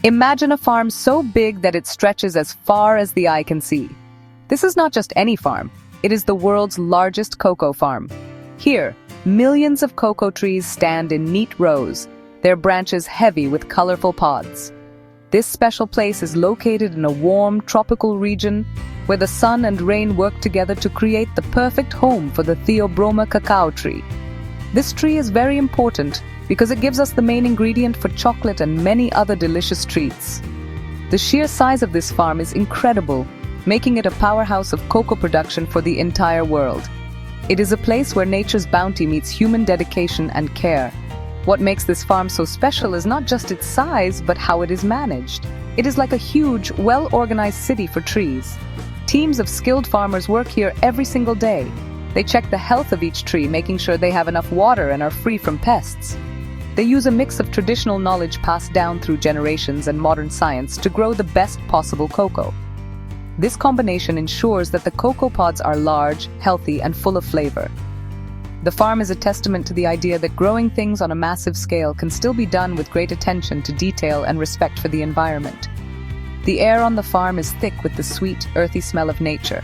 Imagine a farm so big that it stretches as far as the eye can see. This is not just any farm, it is the world's largest cocoa farm. Here, millions of cocoa trees stand in neat rows, their branches heavy with colorful pods. This special place is located in a warm, tropical region where the sun and rain work together to create the perfect home for the Theobroma cacao tree. This tree is very important because it gives us the main ingredient for chocolate and many other delicious treats. The sheer size of this farm is incredible, making it a powerhouse of cocoa production for the entire world. It is a place where nature's bounty meets human dedication and care. What makes this farm so special is not just its size, but how it is managed. It is like a huge, well-organized city for trees. Teams of skilled farmers work here every single day. They check the health of each tree, making sure they have enough water and are free from pests. They use a mix of traditional knowledge passed down through generations and modern science to grow the best possible cocoa. This combination ensures that the cocoa pods are large, healthy, and full of flavor. The farm is a testament to the idea that growing things on a massive scale can still be done with great attention to detail and respect for the environment. The air on the farm is thick with the sweet, earthy smell of nature.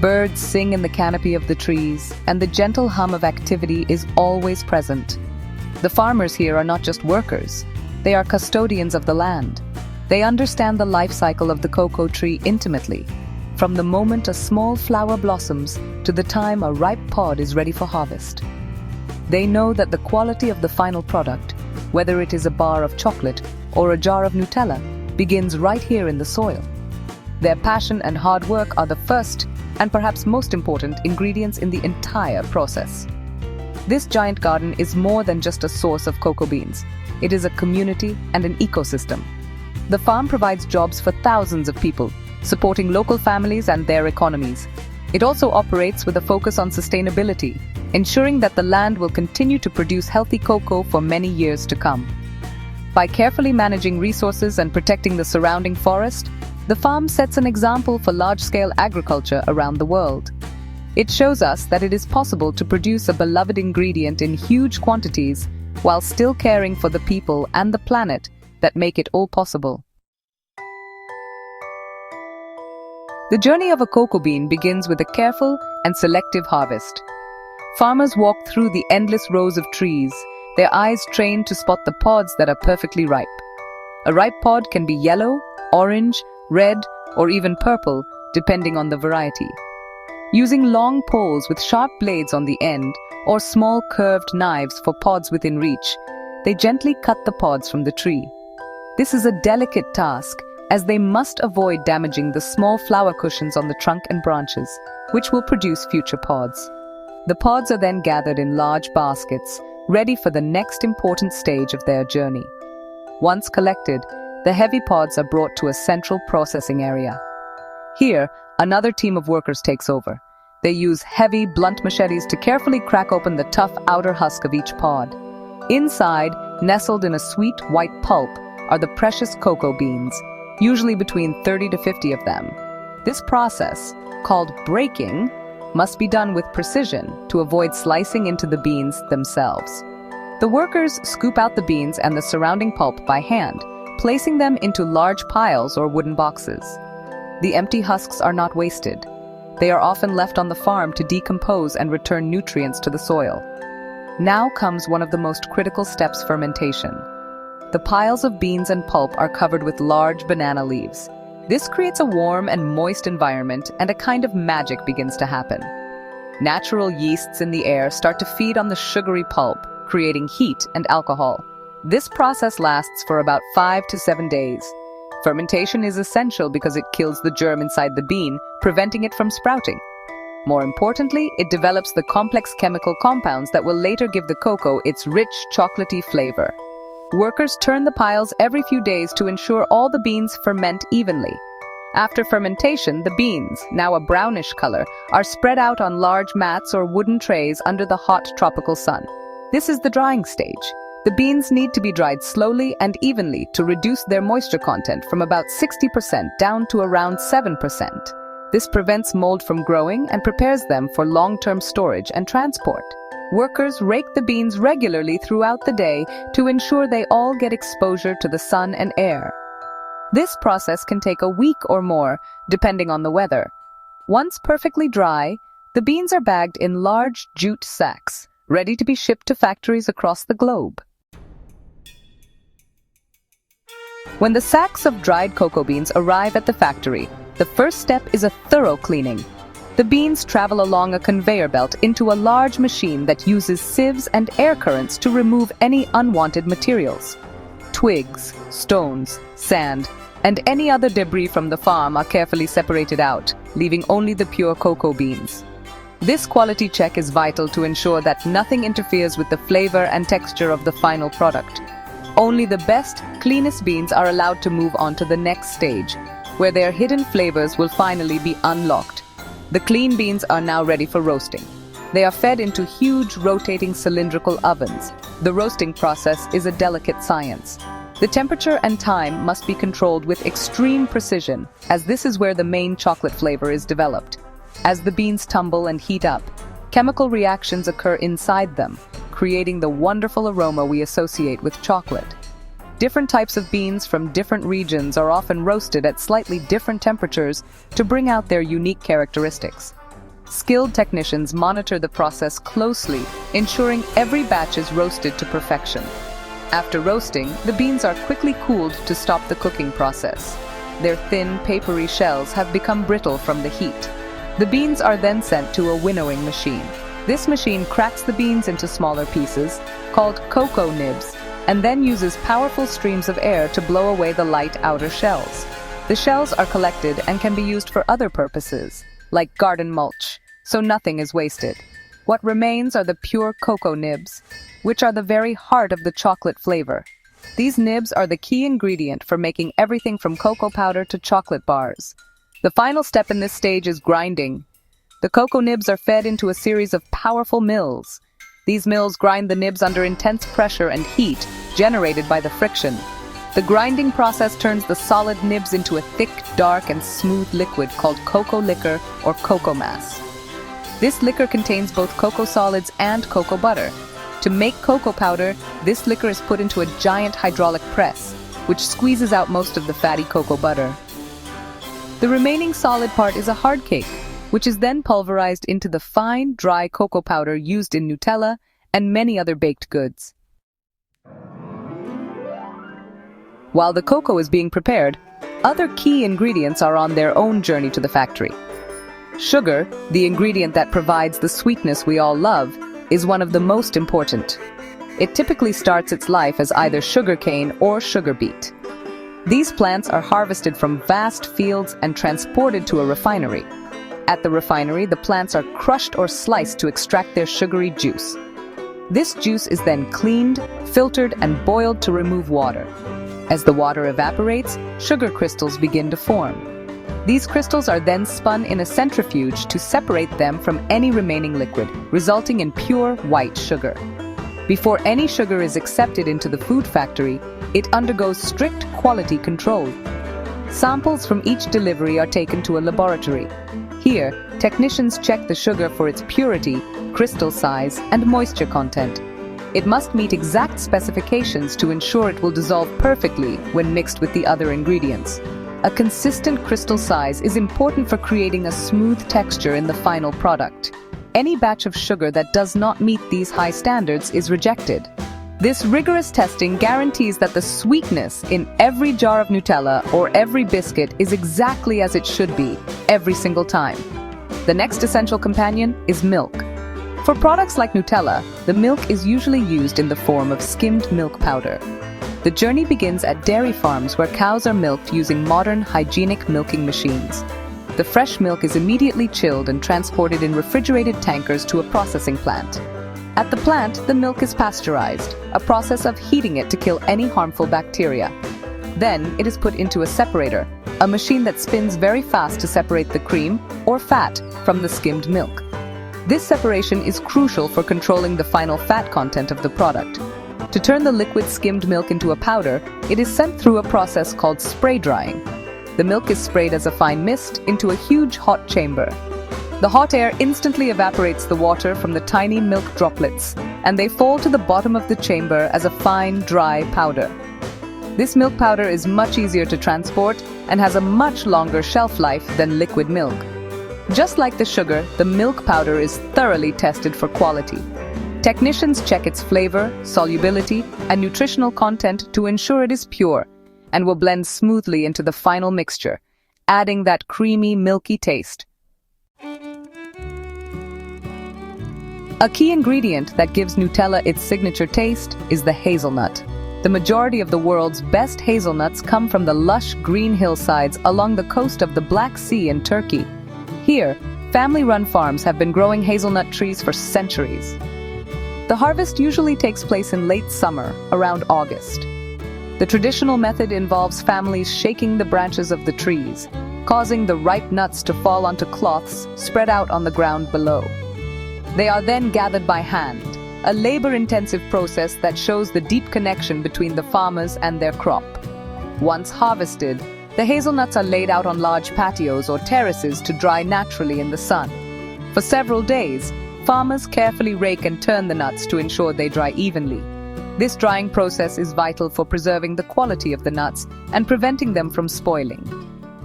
Birds sing in the canopy of the trees, and the gentle hum of activity is always present. The farmers here are not just workers, they are custodians of the land. They understand the life cycle of the cocoa tree intimately, from the moment a small flower blossoms to the time a ripe pod is ready for harvest. They know that the quality of the final product, whether it is a bar of chocolate or a jar of Nutella, begins right here in the soil. Their passion and hard work are the first and perhaps most important ingredients in the entire process. This giant garden is more than just a source of cocoa beans. It is a community and an ecosystem. The farm provides jobs for thousands of people, supporting local families and their economies. It also operates with a focus on sustainability, ensuring that the land will continue to produce healthy cocoa for many years to come. By carefully managing resources and protecting the surrounding forest, the farm sets an example for large-scale agriculture around the world. It shows us that it is possible to produce a beloved ingredient in huge quantities while still caring for the people and the planet that make it all possible. The journey of a cocoa bean begins with a careful and selective harvest. Farmers walk through the endless rows of trees, their eyes trained to spot the pods that are perfectly ripe. A ripe pod can be yellow, orange, red, or even purple, depending on the variety. Using long poles with sharp blades on the end, or small curved knives for pods within reach, they gently cut the pods from the tree. This is a delicate task, as they must avoid damaging the small flower cushions on the trunk and branches, which will produce future pods. The pods are then gathered in large baskets, ready for the next important stage of their journey. Once collected, the heavy pods are brought to a central processing area. Here, another team of workers takes over. They use heavy, blunt machetes to carefully crack open the tough outer husk of each pod. Inside, nestled in a sweet white pulp, are the precious cocoa beans, usually between 30 to 50 of them. This process, called breaking, must be done with precision to avoid slicing into the beans themselves. The workers scoop out the beans and the surrounding pulp by hand, placing them into large piles or wooden boxes. The empty husks are not wasted. They are often left on the farm to decompose and return nutrients to the soil. Now comes one of the most critical steps: fermentation. The piles of beans and pulp are covered with large banana leaves. This creates a warm and moist environment, and a kind of magic begins to happen. Natural yeasts in the air start to feed on the sugary pulp, creating heat and alcohol. This process lasts for about 5 to 7 days. Fermentation is essential because it kills the germ inside the bean, preventing it from sprouting. More importantly, it develops the complex chemical compounds that will later give the cocoa its rich, chocolatey flavor. Workers turn the piles every few days to ensure all the beans ferment evenly. After fermentation, the beans, now a brownish color, are spread out on large mats or wooden trays under the hot tropical sun. This is the drying stage. The beans need to be dried slowly and evenly to reduce their moisture content from about 60% down to around 7%. This prevents mold from growing and prepares them for long-term storage and transport. Workers rake the beans regularly throughout the day to ensure they all get exposure to the sun and air. This process can take a week or more, depending on the weather. Once perfectly dry, the beans are bagged in large jute sacks, ready to be shipped to factories across the globe. When the sacks of dried cocoa beans arrive at the factory, the first step is a thorough cleaning. The beans travel along a conveyor belt into a large machine that uses sieves and air currents to remove any unwanted materials. Twigs, stones, sand, and any other debris from the farm are carefully separated out, leaving only the pure cocoa beans. This quality check is vital to ensure that nothing interferes with the flavor and texture of the final product. Only the best, cleanest beans are allowed to move on to the next stage, where their hidden flavors will finally be unlocked. The clean beans are now ready for roasting. They are fed into huge rotating cylindrical ovens. The roasting process is a delicate science. The temperature and time must be controlled with extreme precision, as this is where the main chocolate flavor is developed. As the beans tumble and heat up, chemical reactions occur inside them, creating the wonderful aroma we associate with chocolate. Different types of beans from different regions are often roasted at slightly different temperatures to bring out their unique characteristics. Skilled technicians monitor the process closely, ensuring every batch is roasted to perfection. After roasting, the beans are quickly cooled to stop the cooking process. Their thin, papery shells have become brittle from the heat. The beans are then sent to a winnowing machine. This machine cracks the beans into smaller pieces, called cocoa nibs, and then uses powerful streams of air to blow away the light outer shells. The shells are collected and can be used for other purposes, like garden mulch, so nothing is wasted. What remains are the pure cocoa nibs, which are the very heart of the chocolate flavor. These nibs are the key ingredient for making everything from cocoa powder to chocolate bars. The final step in this stage is grinding. The cocoa nibs are fed into a series of powerful mills. These mills grind the nibs under intense pressure and heat generated by the friction. The grinding process turns the solid nibs into a thick, dark, and smooth liquid called cocoa liquor or cocoa mass. This liquor contains both cocoa solids and cocoa butter. To make cocoa powder, this liquor is put into a giant hydraulic press, which squeezes out most of the fatty cocoa butter. The remaining solid part is a hard cake, which is then pulverized into the fine, dry cocoa powder used in Nutella and many other baked goods. While the cocoa is being prepared, other key ingredients are on their own journey to the factory. Sugar, the ingredient that provides the sweetness we all love, is one of the most important. It typically starts its life as either sugarcane or sugar beet. These plants are harvested from vast fields and transported to a refinery. At the refinery, the plants are crushed or sliced to extract their sugary juice. This juice is then cleaned, filtered, and boiled to remove water. As the water evaporates, sugar crystals begin to form. These crystals are then spun in a centrifuge to separate them from any remaining liquid, resulting in pure white sugar. Before any sugar is accepted into the food factory, it undergoes strict quality control. Samples from each delivery are taken to a laboratory. Here, technicians check the sugar for its purity, crystal size, and moisture content. It must meet exact specifications to ensure it will dissolve perfectly when mixed with the other ingredients. A consistent crystal size is important for creating a smooth texture in the final product. Any batch of sugar that does not meet these high standards is rejected. This rigorous testing guarantees that the sweetness in every jar of Nutella or every biscuit is exactly as it should be, every single time. The next essential companion is milk. For products like Nutella, the milk is usually used in the form of skimmed milk powder. The journey begins at dairy farms where cows are milked using modern, hygienic milking machines. The fresh milk is immediately chilled and transported in refrigerated tankers to a processing plant. At the plant, the milk is pasteurized, a process of heating it to kill any harmful bacteria. Then, it is put into a separator, a machine that spins very fast to separate the cream, or fat, from the skimmed milk. This separation is crucial for controlling the final fat content of the product. To turn the liquid skimmed milk into a powder, it is sent through a process called spray drying. The milk is sprayed as a fine mist into a huge hot chamber. The hot air instantly evaporates the water from the tiny milk droplets, and they fall to the bottom of the chamber as a fine, dry powder. This milk powder is much easier to transport and has a much longer shelf life than liquid milk. Just like the sugar, the milk powder is thoroughly tested for quality. Technicians check its flavor, solubility, and nutritional content to ensure it is pure and will blend smoothly into the final mixture, adding that creamy, milky taste. A key ingredient that gives Nutella its signature taste is the hazelnut. The majority of the world's best hazelnuts come from the lush green hillsides along the coast of the Black Sea in Turkey. Here, family-run farms have been growing hazelnut trees for centuries. The harvest usually takes place in late summer, around August. The traditional method involves families shaking the branches of the trees, causing the ripe nuts to fall onto cloths spread out on the ground below. They are then gathered by hand, a labor-intensive process that shows the deep connection between the farmers and their crop. Once harvested, the hazelnuts are laid out on large patios or terraces to dry naturally in the sun. For several days, farmers carefully rake and turn the nuts to ensure they dry evenly. This drying process is vital for preserving the quality of the nuts and preventing them from spoiling.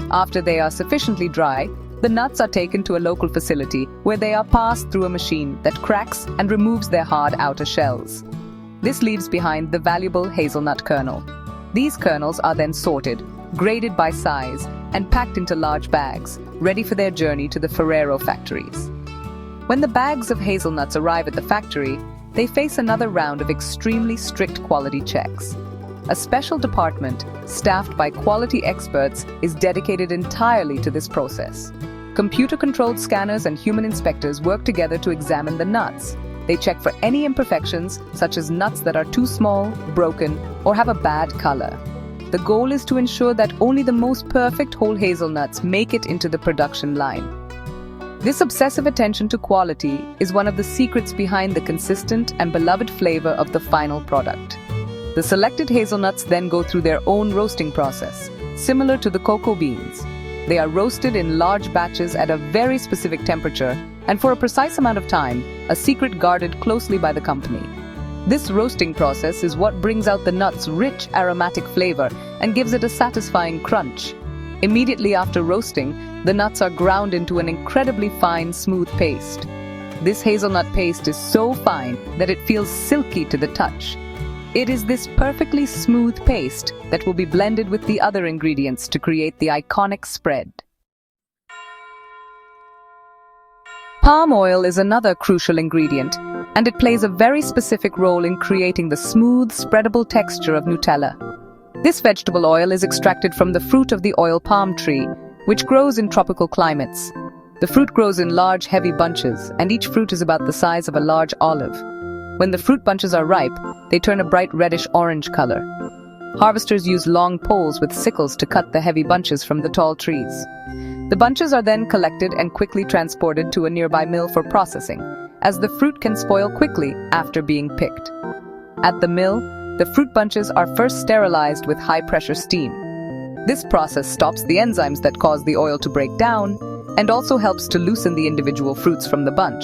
After they are sufficiently dry, the nuts are taken to a local facility where they are passed through a machine that cracks and removes their hard outer shells. This leaves behind the valuable hazelnut kernel. These kernels are then sorted, graded by size, and packed into large bags, ready for their journey to the Ferrero factories. When the bags of hazelnuts arrive at the factory, they face another round of extremely strict quality checks. A special department, staffed by quality experts, is dedicated entirely to this process. Computer-controlled scanners and human inspectors work together to examine the nuts. They check for any imperfections, such as nuts that are too small, broken, or have a bad color. The goal is to ensure that only the most perfect whole hazelnuts make it into the production line. This obsessive attention to quality is one of the secrets behind the consistent and beloved flavor of the final product. The selected hazelnuts then go through their own roasting process, similar to the cocoa beans. They are roasted in large batches at a very specific temperature and for a precise amount of time, a secret guarded closely by the company. This roasting process is what brings out the nut's rich aromatic flavor and gives it a satisfying crunch. Immediately after roasting, the nuts are ground into an incredibly fine, smooth paste. This hazelnut paste is so fine that it feels silky to the touch. It is this perfectly smooth paste that will be blended with the other ingredients to create the iconic spread. Palm oil is another crucial ingredient, and it plays a very specific role in creating the smooth, spreadable texture of Nutella. This vegetable oil is extracted from the fruit of the oil palm tree, which grows in tropical climates. The fruit grows in large, heavy bunches, and each fruit is about the size of a large olive. When the fruit bunches are ripe, they turn a bright reddish-orange color. Harvesters use long poles with sickles to cut the heavy bunches from the tall trees. The bunches are then collected and quickly transported to a nearby mill for processing, as the fruit can spoil quickly after being picked. At the mill, the fruit bunches are first sterilized with high-pressure steam. This process stops the enzymes that cause the oil to break down and also helps to loosen the individual fruits from the bunch.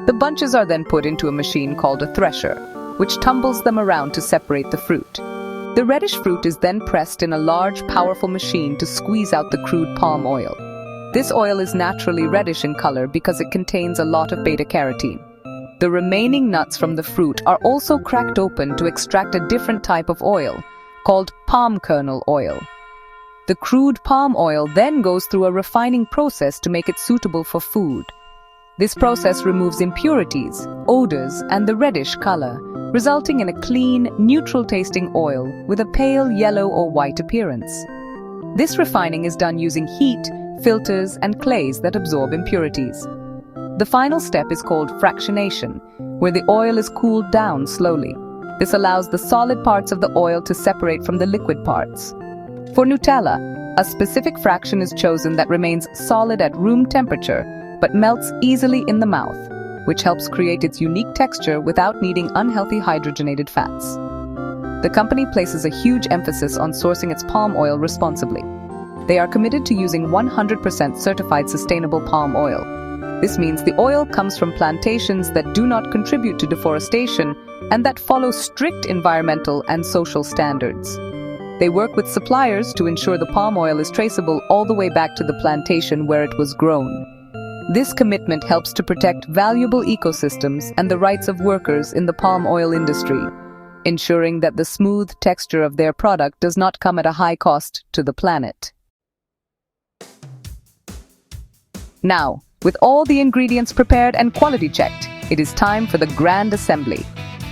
The bunches are then put into a machine called a thresher, which tumbles them around to separate the fruit. The reddish fruit is then pressed in a large, powerful machine to squeeze out the crude palm oil. This oil is naturally reddish in color because it contains a lot of beta-carotene. The remaining nuts from the fruit are also cracked open to extract a different type of oil, called palm kernel oil. The crude palm oil then goes through a refining process to make it suitable for food. This process removes impurities, odors, and the reddish color, resulting in a clean, neutral-tasting oil with a pale yellow or white appearance. This refining is done using heat, filters, and clays that absorb impurities. The final step is called fractionation, where the oil is cooled down slowly. This allows the solid parts of the oil to separate from the liquid parts. For Nutella, a specific fraction is chosen that remains solid at room temperature but melts easily in the mouth, which helps create its unique texture without needing unhealthy hydrogenated fats. The company places a huge emphasis on sourcing its palm oil responsibly. They are committed to using 100% certified sustainable palm oil. This means the oil comes from plantations that do not contribute to deforestation and that follow strict environmental and social standards. They work with suppliers to ensure the palm oil is traceable all the way back to the plantation where it was grown. This commitment helps to protect valuable ecosystems and the rights of workers in the palm oil industry, ensuring that the smooth texture of their product does not come at a high cost to the planet. Now, with all the ingredients prepared and quality checked, it is time for the grand assembly.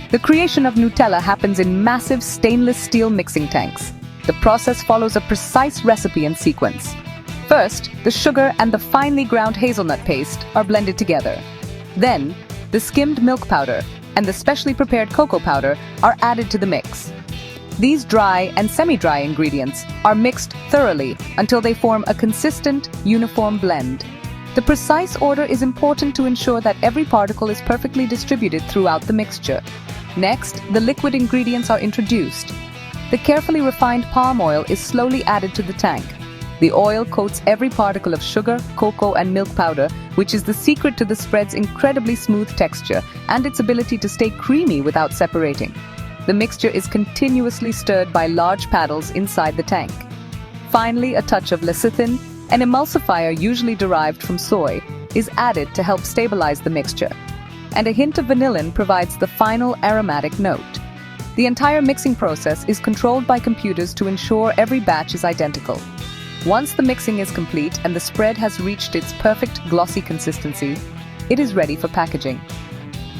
The creation of Nutella happens in massive stainless steel mixing tanks. The process follows a precise recipe and sequence. First, the sugar and the finely ground hazelnut paste are blended together. Then, the skimmed milk powder and the specially prepared cocoa powder are added to the mix. These dry and semi-dry ingredients are mixed thoroughly until they form a consistent, uniform blend. The precise order is important to ensure that every particle is perfectly distributed throughout the mixture. Next, the liquid ingredients are introduced. The carefully refined palm oil is slowly added to the tank. The oil coats every particle of sugar, cocoa, and milk powder, which is the secret to the spread's incredibly smooth texture and its ability to stay creamy without separating. The mixture is continuously stirred by large paddles inside the tank. Finally, a touch of lecithin, an emulsifier usually derived from soy, is added to help stabilize the mixture. And a hint of vanillin provides the final aromatic note. The entire mixing process is controlled by computers to ensure every batch is identical. Once the mixing is complete and the spread has reached its perfect glossy consistency, it is ready for packaging.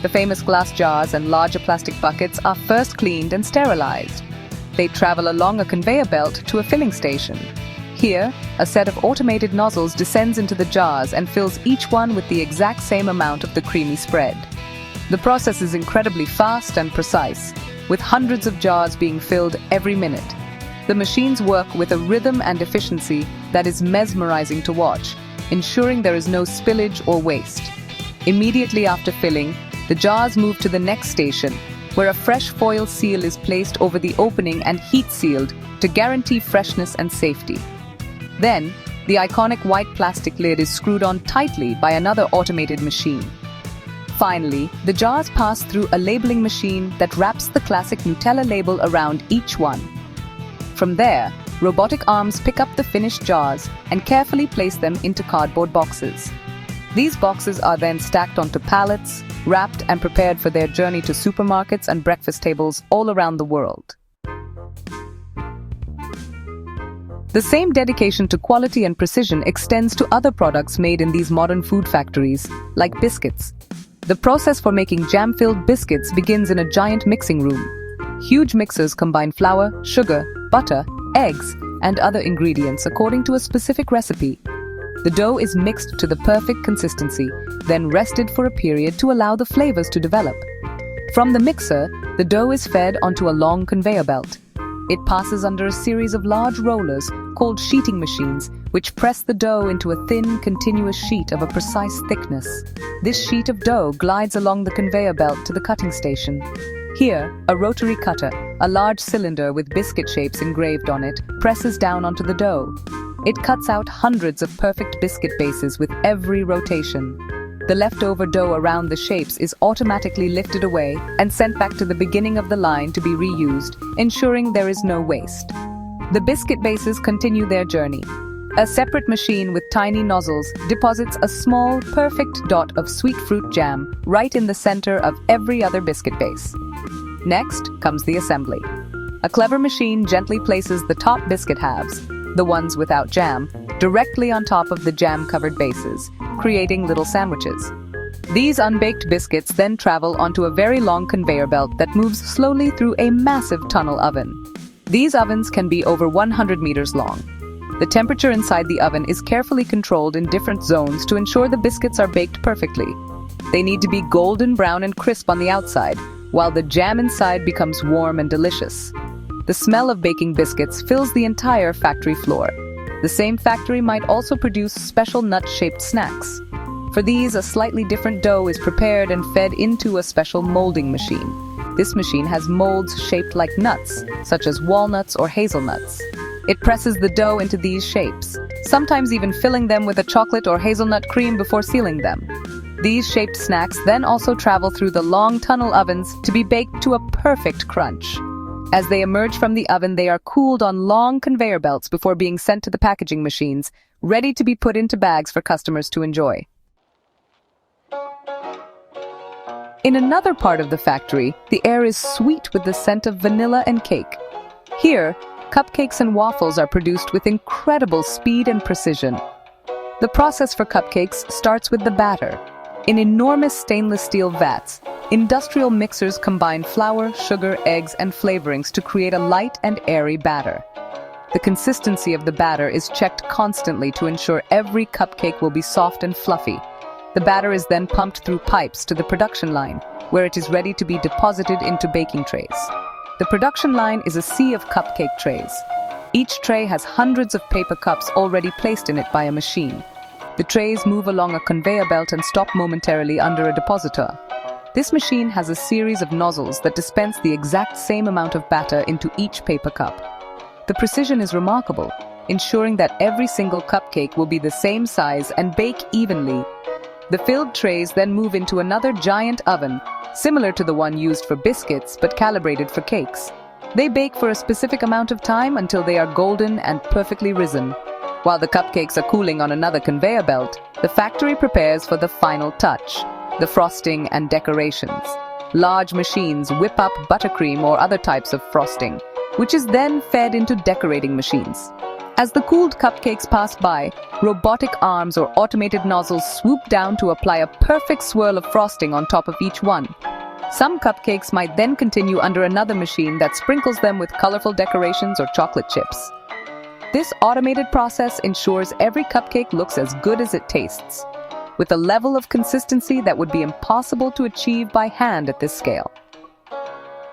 The famous glass jars and larger plastic buckets are first cleaned and sterilized. They travel along a conveyor belt to a filling station. Here, a set of automated nozzles descends into the jars and fills each one with the exact same amount of the creamy spread. The process is incredibly fast and precise, with hundreds of jars being filled every minute. The machines work with a rhythm and efficiency that is mesmerizing to watch, ensuring there is no spillage or waste. Immediately after filling, the jars move to the next station, where a fresh foil seal is placed over the opening and heat-sealed to guarantee freshness and safety. Then, the iconic white plastic lid is screwed on tightly by another automated machine. Finally, the jars pass through a labeling machine that wraps the classic Nutella label around each one. From there, robotic arms pick up the finished jars and carefully place them into cardboard boxes. These boxes are then stacked onto pallets, wrapped and prepared for their journey to supermarkets and breakfast tables all around the world. The same dedication to quality and precision extends to other products made in these modern food factories, like biscuits. The process for making jam-filled biscuits begins in a giant mixing room. Huge mixers combine flour, sugar, butter, eggs, and other ingredients according to a specific recipe. The dough is mixed to the perfect consistency, then rested for a period to allow the flavors to develop. From the mixer, the dough is fed onto a long conveyor belt. It passes under a series of large rollers called sheeting machines, which press the dough into a thin, continuous sheet of a precise thickness. This sheet of dough glides along the conveyor belt to the cutting station. Here, a rotary cutter, a large cylinder with biscuit shapes engraved on it, presses down onto the dough. It cuts out hundreds of perfect biscuit bases with every rotation. The leftover dough around the shapes is automatically lifted away and sent back to the beginning of the line to be reused, ensuring there is no waste. The biscuit bases continue their journey. A separate machine with tiny nozzles deposits a small, perfect dot of sweet fruit jam right in the center of every other biscuit base. Next comes the assembly. A clever machine gently places the top biscuit halves, the ones without jam, directly on top of the jam-covered bases, creating little sandwiches. These unbaked biscuits then travel onto a very long conveyor belt that moves slowly through a massive tunnel oven. These ovens can be over 100 meters long. The temperature inside the oven is carefully controlled in different zones to ensure the biscuits are baked perfectly. They need to be golden brown and crisp on the outside, while the jam inside becomes warm and delicious. The smell of baking biscuits fills the entire factory floor. The same factory might also produce special nut-shaped snacks. For these, a slightly different dough is prepared and fed into a special molding machine. This machine has molds shaped like nuts, such as walnuts or hazelnuts. It presses the dough into these shapes, sometimes even filling them with a chocolate or hazelnut cream before sealing them. These shaped snacks then also travel through the long tunnel ovens to be baked to a perfect crunch. As they emerge from the oven, they are cooled on long conveyor belts before being sent to the packaging machines, ready to be put into bags for customers to enjoy. In another part of the factory, the air is sweet with the scent of vanilla and cake. Here, cupcakes and waffles are produced with incredible speed and precision. The process for cupcakes starts with the batter. In enormous stainless steel vats, industrial mixers combine flour, sugar, eggs, and flavorings to create a light and airy batter. The consistency of the batter is checked constantly to ensure every cupcake will be soft and fluffy. The batter is then pumped through pipes to the production line, where it is ready to be deposited into baking trays. The production line is a sea of cupcake trays. Each tray has hundreds of paper cups already placed in it by a machine. The trays move along a conveyor belt and stop momentarily under a depositor. This machine has a series of nozzles that dispense the exact same amount of batter into each paper cup. The precision is remarkable, ensuring that every single cupcake will be the same size and bake evenly. The filled trays then move into another giant oven, similar to the one used for biscuits but calibrated for cakes. They bake for a specific amount of time until they are golden and perfectly risen. While the cupcakes are cooling on another conveyor belt, the factory prepares for the final touch, the frosting and decorations. Large machines whip up buttercream or other types of frosting, which is then fed into decorating machines. As the cooled cupcakes pass by, robotic arms or automated nozzles swoop down to apply a perfect swirl of frosting on top of each one. Some cupcakes might then continue under another machine that sprinkles them with colorful decorations or chocolate chips. This automated process ensures every cupcake looks as good as it tastes, with a level of consistency that would be impossible to achieve by hand at this scale.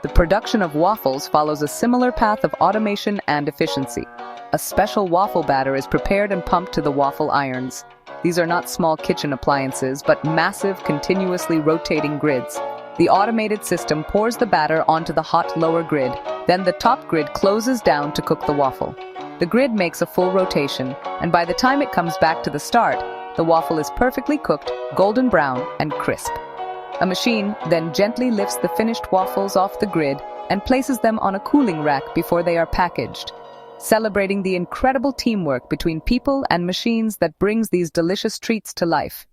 The production of waffles follows a similar path of automation and efficiency. A special waffle batter is prepared and pumped to the waffle irons. These are not small kitchen appliances, but massive, continuously rotating grids. The automated system pours the batter onto the hot lower grid, then the top grid closes down to cook the waffle. The grid makes a full rotation, and by the time it comes back to the start, the waffle is perfectly cooked, golden brown, and crisp. A machine then gently lifts the finished waffles off the grid and places them on a cooling rack before they are packaged, celebrating the incredible teamwork between people and machines that brings these delicious treats to life.